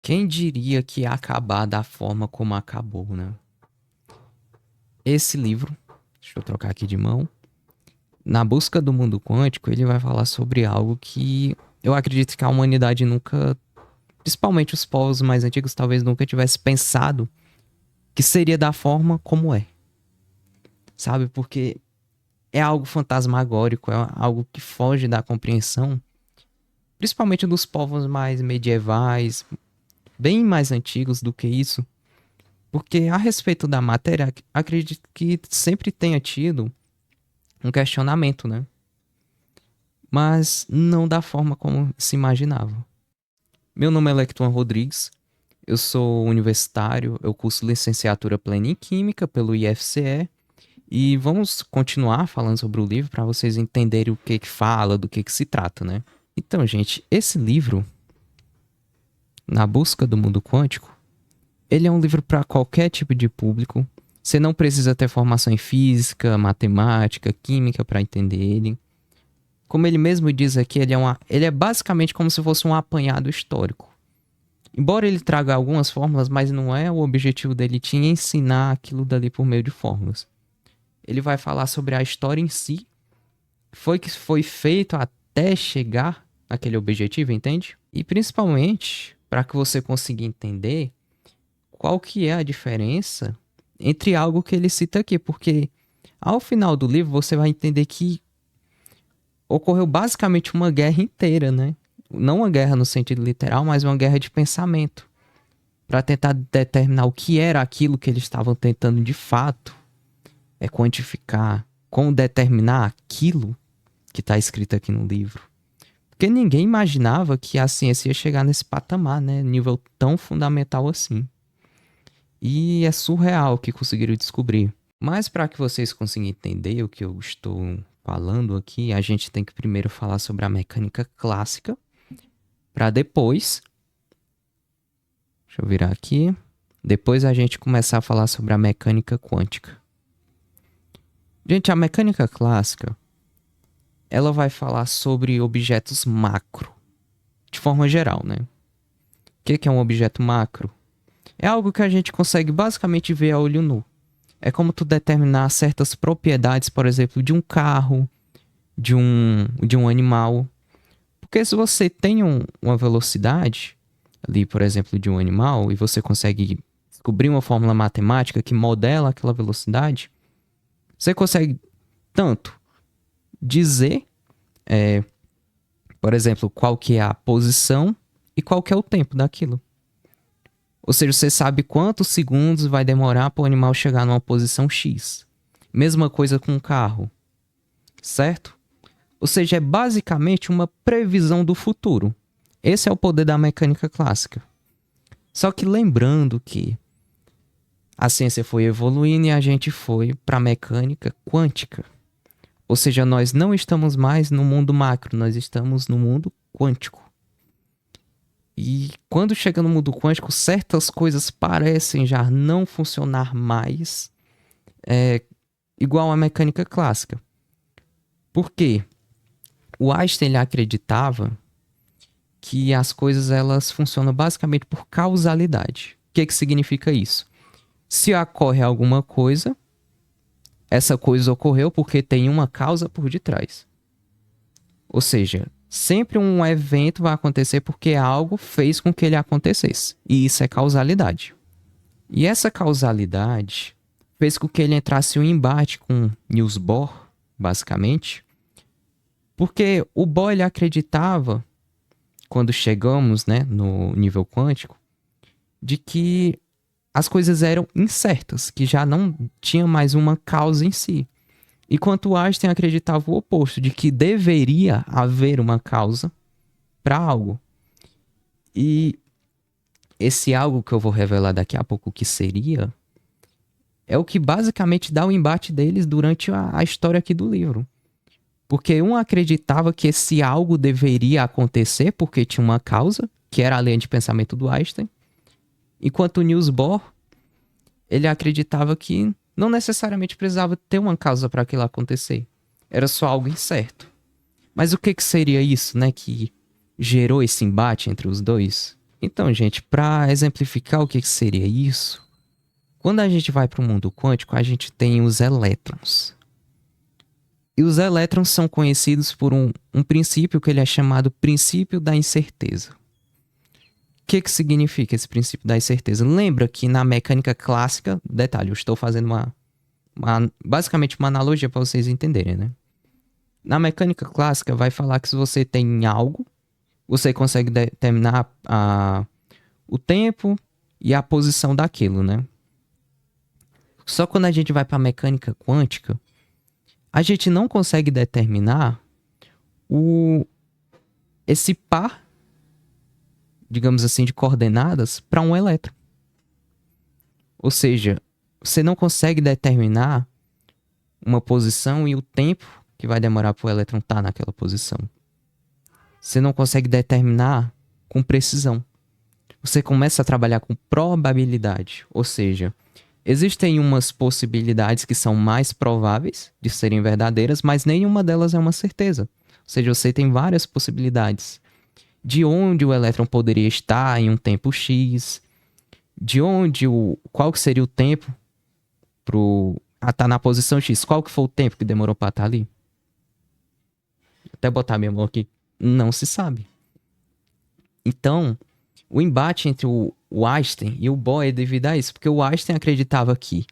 Quem diria que ia acabar da forma como acabou, né? Esse livro, deixa eu trocar aqui de mão. Na busca do mundo quântico, ele vai falar sobre algo que eu acredito que a humanidade nunca, principalmente os povos mais antigos, talvez nunca tivesse pensado que seria da forma como é. Sabe? Porque é algo fantasmagórico, é algo que foge da compreensão, principalmente dos povos mais medievais, bem mais antigos do que isso. Porque a respeito da matéria, acredito que sempre tenha tido um questionamento, né? Mas não da forma como se imaginava. Meu nome é Lecton Rodrigues, eu sou universitário, eu curso licenciatura plena em Química pelo IFCE e vamos continuar falando sobre o livro para vocês entenderem o que fala, do que se trata, né? Então, gente, esse livro, Na Busca do Mundo Quântico, ele é um livro para qualquer tipo de público. Você não precisa ter formação em física, matemática, química para entender ele. Como ele mesmo diz aqui, ele é basicamente como se fosse um apanhado histórico. Embora ele traga algumas fórmulas, mas não é o objetivo dele te ensinar aquilo dali por meio de fórmulas. Ele vai falar sobre a história em si, que foi feito até chegar naquele objetivo, entende? E principalmente, para que você consiga entender qual que é a diferença entre algo que ele cita aqui, porque ao final do livro você vai entender que ocorreu basicamente uma guerra inteira, né? Não uma guerra no sentido literal, mas uma guerra de pensamento, para tentar determinar o que era aquilo que eles estavam tentando de fato quantificar, como determinar aquilo que está escrito aqui no livro. Porque ninguém imaginava que a ciência ia chegar nesse patamar, né? Nível tão fundamental assim. E é surreal o que conseguiram descobrir. Mas para que vocês consigam entender o que eu estou falando aqui, a gente tem que primeiro falar sobre a mecânica clássica, para depois... Deixa eu virar aqui. Depois a gente começar a falar sobre a mecânica quântica. Gente, a mecânica clássica, ela vai falar sobre objetos macro, de forma geral, né? O que é um objeto macro? É algo que a gente consegue basicamente ver a olho nu. É como tu determinar certas propriedades, por exemplo, de um carro, de um animal. Porque se você tem uma velocidade ali, por exemplo, de um animal, e você consegue descobrir uma fórmula matemática que modela aquela velocidade, você consegue tanto dizer, por exemplo, qual que é a posição e qual que é o tempo daquilo. Ou seja, você sabe quantos segundos vai demorar para o animal chegar numa posição X. Mesma coisa com um carro, certo? Ou seja, é basicamente uma previsão do futuro. Esse é o poder da mecânica clássica. Só que lembrando que a ciência foi evoluindo e a gente foi para a mecânica quântica. Ou seja, nós não estamos mais no mundo macro, nós estamos no mundo quântico. E quando chega no mundo quântico, certas coisas parecem já não funcionar mais igual à mecânica clássica. Por quê? O Einstein ele acreditava que as coisas elas funcionam basicamente por causalidade. O que significa isso? Se ocorre alguma coisa, essa coisa ocorreu porque tem uma causa por detrás. Ou seja, sempre um evento vai acontecer porque algo fez com que ele acontecesse. E isso é causalidade. E essa causalidade fez com que ele entrasse em um embate com Niels Bohr, basicamente. Porque o Bohr ele acreditava, quando chegamos, né, no nível quântico, de que as coisas eram incertas, que já não tinha mais uma causa em si. Enquanto Einstein acreditava o oposto, de que deveria haver uma causa para algo. E esse algo que eu vou revelar daqui a pouco o que seria, é o que basicamente dá o embate deles durante a história aqui do livro. Porque um acreditava que esse algo deveria acontecer porque tinha uma causa, que era a linha de pensamento do Einstein. Enquanto o Niels Bohr, ele acreditava que não necessariamente precisava ter uma causa para aquilo acontecer. Era só algo incerto. Mas o que seria isso, né, que gerou esse embate entre os dois? Então, gente, para exemplificar o que que seria isso, quando a gente vai para o mundo quântico, a gente tem os elétrons. E os elétrons são conhecidos por um princípio que ele é chamado princípio da incerteza. O que significa esse princípio da incerteza? Lembra que na mecânica clássica, detalhe, eu estou fazendo basicamente uma analogia para vocês entenderem, né? Na mecânica clássica vai falar que se você tem algo, você consegue determinar o tempo e a posição daquilo, né? Só quando a gente vai para a mecânica quântica, a gente não consegue determinar esse par, digamos assim, de coordenadas para um elétron. Ou seja, você não consegue determinar uma posição e o tempo que vai demorar para o elétron estar naquela posição. Você não consegue determinar com precisão. Você começa a trabalhar com probabilidade, ou seja, existem umas possibilidades que são mais prováveis de serem verdadeiras, mas nenhuma delas é uma certeza. Ou seja, você tem várias possibilidades de onde o elétron poderia estar em um tempo X, qual que seria o tempo para estar na posição X, qual que foi o tempo que demorou para estar ali. Até botar minha mão aqui, não se sabe. Então, o embate entre o Einstein e o Bohr é devido a isso, porque o Einstein acreditava que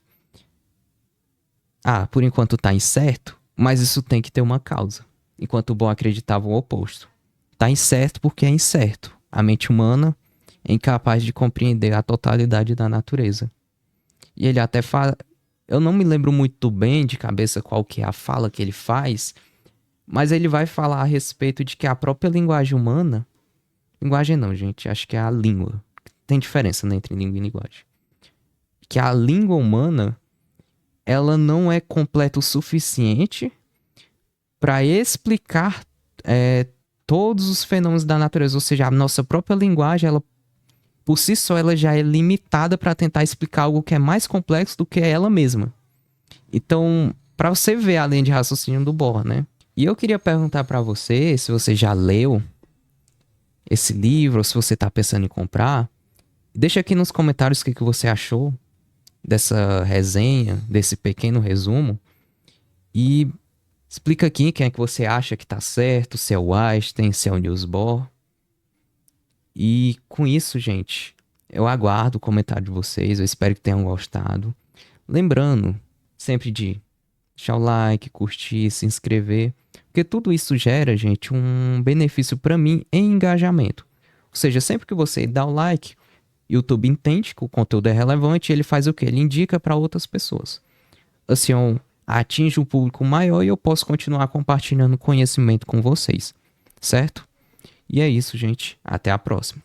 por enquanto tá incerto, mas isso tem que ter uma causa. Enquanto o Bohr acreditava o oposto. Tá incerto porque é incerto. A mente humana é incapaz de compreender a totalidade da natureza. E ele até fala... Eu não me lembro muito bem de cabeça qual que é a fala que ele faz, mas ele vai falar a respeito de que a própria linguagem humana... Linguagem não, gente. Acho que é a língua. Tem diferença, né, entre língua e linguagem. Que a língua humana, ela não é completa o suficiente para explicar todos os fenômenos da natureza. Ou seja, a nossa própria linguagem, ela, por si só, ela já é limitada para tentar explicar algo que é mais complexo do que ela mesma. Então, para você ver a linha de raciocínio do Bohr, né? E eu queria perguntar para você, se você já leu esse livro, ou se você está pensando em comprar, deixa aqui nos comentários o que você achou dessa resenha, desse pequeno resumo, e explica aqui quem é que você acha que tá certo, se é o Einstein, se é o Niels Bohr. E com isso, gente, eu aguardo o comentário de vocês, eu espero que tenham gostado. Lembrando sempre de deixar o like, curtir, se inscrever, porque tudo isso gera, gente, um benefício para mim em engajamento. Ou seja, sempre que você dá o like, o YouTube entende que o conteúdo é relevante e ele faz o quê? Ele indica para outras pessoas. Assim, atinge um público maior e eu posso continuar compartilhando conhecimento com vocês, certo? E é isso, gente. Até a próxima.